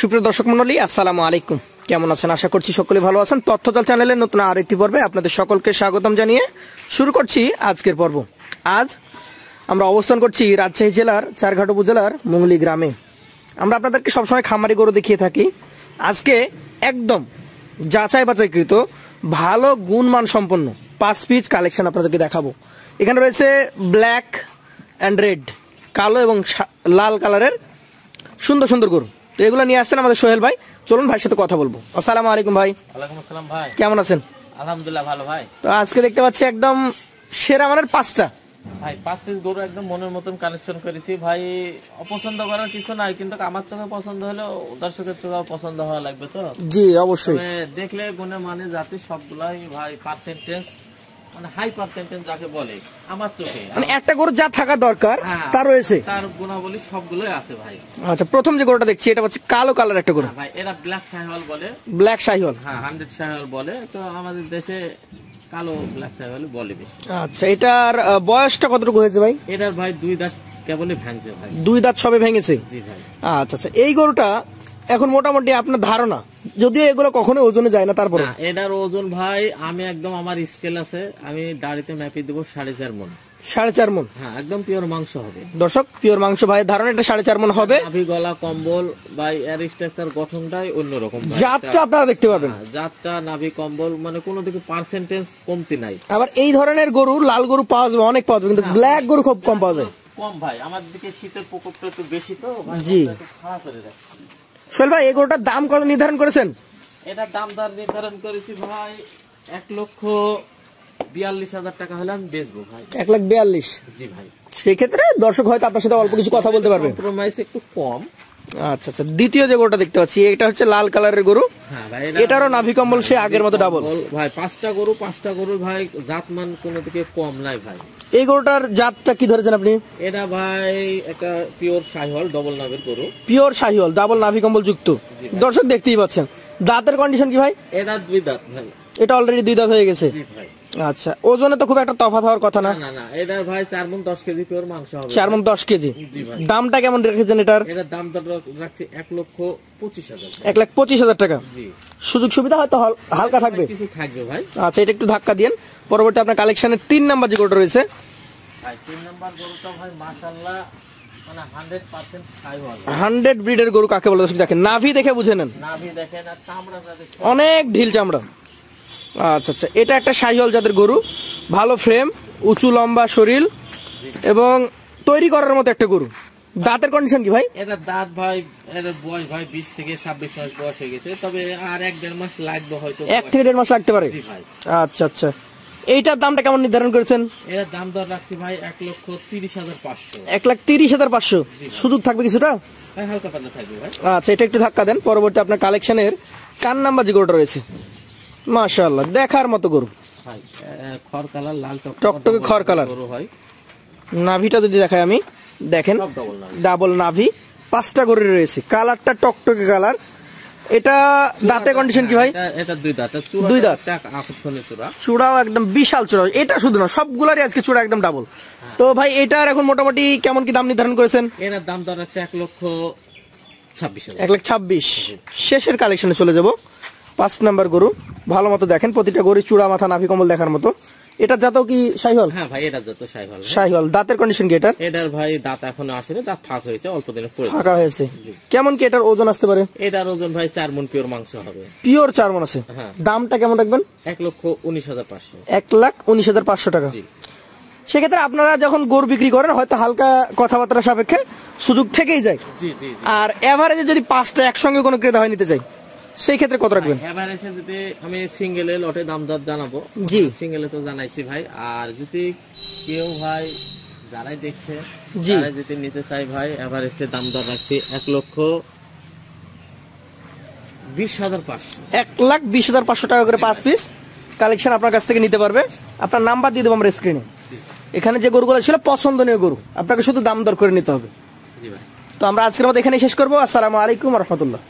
সুপ্রিয় দর্শক মণ্ডলী, আসসালামু আলাইকুম। কেমন আছেন? আশা করছি সকলে ভালো আছেন। তথ্যজাল চ্যানেলের নতুন আরেকটি পর্বে আপনাদের সকলকে স্বাগতম জানিয়ে শুরু করছি আজকের পর্ব। আজ আমরা অবস্থান করছি রাজশাহী জেলার চারঘাট উপজেলার মুঙ্গলি গ্রামে। আমরা আপনাদেরকে সবসময় খামারি গরু দেখিয়ে থাকি। আজকে একদম যাচাই বাছাইকৃত ভালো গুণমান সম্পন্ন 5 পিস কালেকশন আপনাদেরকে দেখাবো। এখানে রয়েছে ব্ল্যাক অ্যান্ড রেড, কালো এবং লাল কালারের সুন্দর সুন্দর গরু। তো এগুলো নিয়ে আসছেন আমাদের সোহেল ভাই। চলুন ভাইয়ের সাথে কথা বলবো। আসসালামু আলাইকুম ভাই। ওয়ালাইকুম আসসালাম ভাই। কেমন আছেন? আলহামদুলিল্লাহ ভালো ভাই। তো আজকে দেখতে পাচ্ছি একদম সেরা মানের 5টা ভাই 5 পিস গরু একদম মনের মতন কালেকশন করেছি ভাই। অপছন্দ করার কিছু নাই, কিন্তু আমার চোখে পছন্দ হলে দর্শকের চোখেও পছন্দ হওয়া লাগবে। তো জি অবশ্যই, দেখলে গুণে মানে জাতি সবগুলাই ভাই পার্সেন্টেজ মানে হাই পার্সেন্টেজ যাকে বলে আমার চোখে মানে একটা গরু যা থাকা দরকার তা রয়েছে, তার গুণাবলী সবগুলোই আছে ভাই। আচ্ছা, প্রথম যে গরুটা দেখছি এটা হচ্ছে কালো কালার একটা গরু ভাই। এরা ব্ল্যাক শাহিওয়াল বলে। ব্ল্যাক শাহিওয়াল, হ্যাঁ 100 শাহিওয়াল বলে। তো আমাদের দেশে কালো ব্ল্যাক শাহিওয়াল বলে বেশি। আচ্ছা, এটার বয়সটা কতটুকু হয়েছে ভাই? এটার ভাই 2 দাঁত কেবলই ভাঙছে ভাই। 2 দাঁত সবে ভেঙেছে? জি ভাই। আচ্ছা আচ্ছা, এই গরুটা এখন মোটামুটি আপনার ধারণা, যদিও এগুলো কখনো ওজনে যায় না, তারপরে এটার ওজন ভাই আমি একদম আমার স্কেল আছে, আমি দাড়িতে ম্যাপি দেবো 4.5 মণ। 4.5 মণ? হ্যাঁ একদম পিওর মাংস হবে দর্শক, পিওর মাংস ভাই ধারণা এটা 4.5 মণ হবে। নাভি গলা কম্বল ভাই, এর স্ট্রাকচার গঠনটাই অন্যরকম। জাতটা আপনারা দেখতে পাবেন, জাতটা নাভি কম্বল মানে কোনো দিকে পার্সেন্টেজ কমতি নাই। আবার এই ধরনের গরু লাল গরু পাওয়া যাবে, অনেক পাওয়া যাবে, কিন্তু ব্ল্যাক গরু খুব কম পাওয়া যায়। কম ভাই, আমার দিকে শীতের প্রকোপটা একটু বেশি। তো জি খারাপ করে রাখছি। সোহেল ভাই, এই গরুটার দাম কত নির্ধারণ করেছেন? এটার দাম দর নির্ধারণ করেছি ভাই 1,42,000 টাকা হলে আমি বেচবো ভাই। 1,42,000? জি ভাই। সেক্ষেত্রে দর্শক হয়তো আপনার সাথে অল্প কিছু কথা বলতে পারবে, কম্প্রোমাইজ একটু কম। আচ্ছা আচ্ছা, দ্বিতীয় যে গরুটা দেখতে পাচ্ছি এটা হচ্ছে লাল কালারের গরু। হ্যাঁ ভাই, এটারও নাভি কম্বল সে আগের মতো ডাবল ভাই। 5টা গরু ভাই, জাতমান কোনো দিকে কম নাই ভাই। এই গরুটার জাতটা কি ধরেছেন আপনি? এটা ভাই একটা পিওর শাহিওয়াল ডবল নাভের গরু। পিওর শাহিওয়াল ডাবল নাভি কম্বল যুক্ত। দর্শক দেখতেই পাচ্ছেন। দাঁতের কন্ডিশন কি ভাই? এটা 2 দাঁত ভাই। এটা অলরেডি 2 দাঁত হয়ে গেছে? জি ভাই। আচ্ছা, ওজনে তো খুব একটা তফাৎ হওয়ার কথা না? না না, এটা ভাই 4 মণ 10 কেজি পিওর মাংস হবে। 4 মণ 10 কেজি? জি ভাই। দামটা কেমন রেখেছেন এটার? এটার দাম তো রাখছি 1,25,000। 1,25,000 টাকা? জি। সুযোগ সুবিধা হয়তো হালকা থাকবে? কিছু থাকবে ভাই। আচ্ছা, এটা একটু ধাক্কা দিন। পরবর্তী আপনার কালেকশনের 3 নাম্বার যে গরুটা রয়েছে ভাই, 3 নাম্বার গরুটা ভাই মাশাআল্লাহ মানে 100% শাহিওয়াল। 100 ব্রিডের গরু কাকে বলে? দেখেন নাভি দেখে বুঝে নেন, নাভি দেখেন আর চামড়াটা দেখেন, অনেক ঢিল চামড়া। আচ্ছা আচ্ছা, এটা একটা শাহিওয়াল জাতের গরু, ভালো ফ্রেম, উঁচু লম্বা শরীর এবং তৈরি করার মতো একটা গরু। দাঁতের কন্ডিশন কি ভাই? এটা দাঁত ভাই, এর বয়স ভাই 20 থেকে 26 মাস বয়স হয়ে গেছে, তবে আর 1-1.5 মাস লাগবে হয়তো। 1 থেকে 1.5 মাস লাগতে পারে? জি ভাই। আচ্ছা আচ্ছা, এইটার দামটা কেমন নির্ধারণ করেছেন? এর দাম দর রাখছি ভাই 1,30,500। 1,30,500? সুযোগ থাকবে কিছুটা? ভাই হালকা পাতলা থাকবে ভাই। আচ্ছা, এটা একটু ধাক্কা দেন। পরবর্তী আপনার কালেকশনের 4 নাম্বার যে গরুটা রয়েছে, মাশাআল্লাহ দেখার মতো গরু ভাই। খড় কালার, লাল টকটকে খড় কালার গরু হয়। নাভিটা যদি দেখাই আমি, দেখেন ডাবল নাভি, 5টা গরু রয়েছে, কালারটা টকটকে কালার। এটা দাঁতের কন্ডিশন কি ভাই? এটা 2 দাঁত। 2 দাঁত? আকর্ষণীয় চূড়া, চূড়াও একদম বিশাল চূড়া। এটা শুধু না, সবগুলারই আজকে চূড়া একদম ডাবল। তো ভাই এটার এখন মোটামুটি কেমন কি দাম নির্ধারণ করেছেন? এর দাম দর আছে 1,26,000। 1,26,000? শেষের কালেকশনে চলে যাব। 5 নাম্বার গরু ভালো মতো দেখেন, প্রতিটা গরু চূড়া, মাথা, নাভি কম্বল দেখার মতো। এটা জাতও কি শাহিওয়াল? হ্যাঁ ভাই, এটা যত শাহিওয়াল। শাহিওয়াল। দাঁতের কন্ডিশন কি এটার? এটার ভাই দাঁত এখনো আসেনি, দাঁত ফাঁক হয়েছে, অল্প দিনে পড়ে ফাঁকা হয়েছে। কেমন কি এটার ওজন আসতে পারে? এটার ওজন ভাই 4 মণ পিওর মাংস হবে। পিওর 4 মণ আছে? হ্যাঁ। দামটা কেমন রাখবেন? 1,19,500। 1,19,500 টাকা? সেক্ষেত্রে আপনারা যখন গরু বিক্রি করেন হয়তো হালকা কথাবার্তা সাপেক্ষে সুযোগ থেকেই যায়। জি জি। আর এভারেজে যদি 5টা একসঙ্গে কোনো ক্রেতা হয় নিতে চাই, সেই ক্ষেত্রে কত রাখবেন? এভারেজে যদি আমি সিঙ্গেলে লটে দাম দর জানাবো। জি, সিঙ্গেলে তো জানাইছি ভাই। আর যদি কেউ ভাই যারাই দেখছে, জি, যারা যদি নিতে চাই ভাই, এভারেজে দাম দর রাখছি 1,20,500। 1,20,500 টাকা করে 5 পিস কালেকশন আপনার কাছ থেকে নিতে পারবে। আপনার নাম্বার দিয়ে দেবো আমরা স্ক্রিনে। এখানে যে গরুগুলো ছিল পছন্দনীয় গরু, আপনাকে শুধু দাম দর করে নিতে হবে। জি ভাই। তো আমরা আজকের মতো এখানেই শেষ করবো। আসসালামু আলাইকুম ওয়া রাহমাতুল্লাহ।